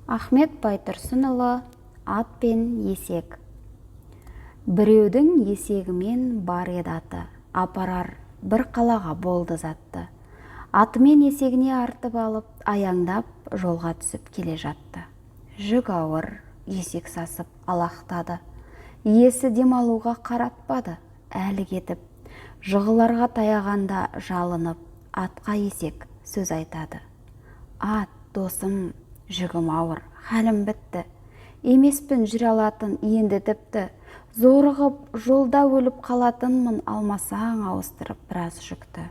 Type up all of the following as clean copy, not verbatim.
Ахмет Байтұрсынұлы ат пен есек. Біреудің есегімен бар еді аты, апарар бір қалаға болды затты. Атымен есегіне артып алып, аяңдап жолға түсіп келе жатты. Жүк ауыр, есек сасып алақтады. Иесі демалуға қаратпады, әлі кетіп. Жығыларға таяғанда жалынып, атқа есек сөз айтады. Ат, досым, жүгім ауыр, хәлім бітті. Емеспін жүре алатын енді тіпті. Зорығып жолда өліп қалатынмын, алмасаң ауыстырып біраз жүкті.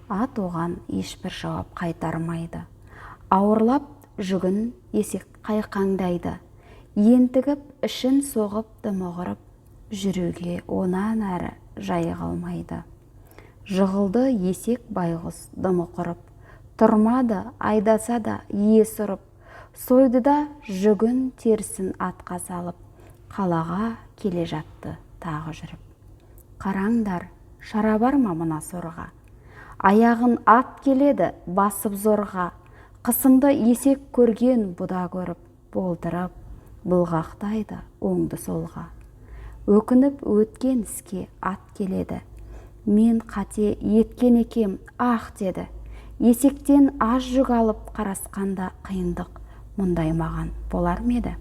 Ат оған ешбір жауап қайтармайды. Ауырлап жүгін есек қайқаңдайды. Ентігіп ішін соғып дымығырып, жүруге онан әрі жайы қалмайды. Жығылды есек байғұс дымы құрып, тұрмады айдаса да иесі ұрып, сойды да жүгін терісін атқа салып, қалаға келе жатты тағы жүріп. Қараңдар, шара бар ма мына сорға? Аяғын ат келеді басып зорға, қысымды есек көрген бұда көріп, болдырып, бұлғақтайды оңды солға. Өкініп өткен іске ат келеді. Мен қате еткен екем, ақ деді. Есектен аз жүк алып қарасқанда қиындық мұндай маған болар ма еді?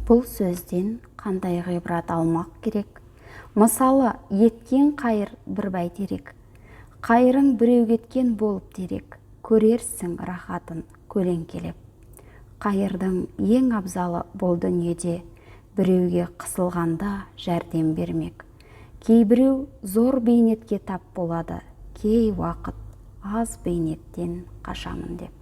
Бұл сөзден қандай ғибрат алмақ керек? Мысалы, еткен қайыр бір бәйтерек. Қайырың біреу кеткен болып дерек, көрерсің рахатын көлеңкелеп. Қайырдың ең абзалы бұл дүниеде, біреуге қысылғанда жәрдем бермек. Кейбіреу зор бейнетке тап болады, кей уақыт аз бейнеттен қашамын деп.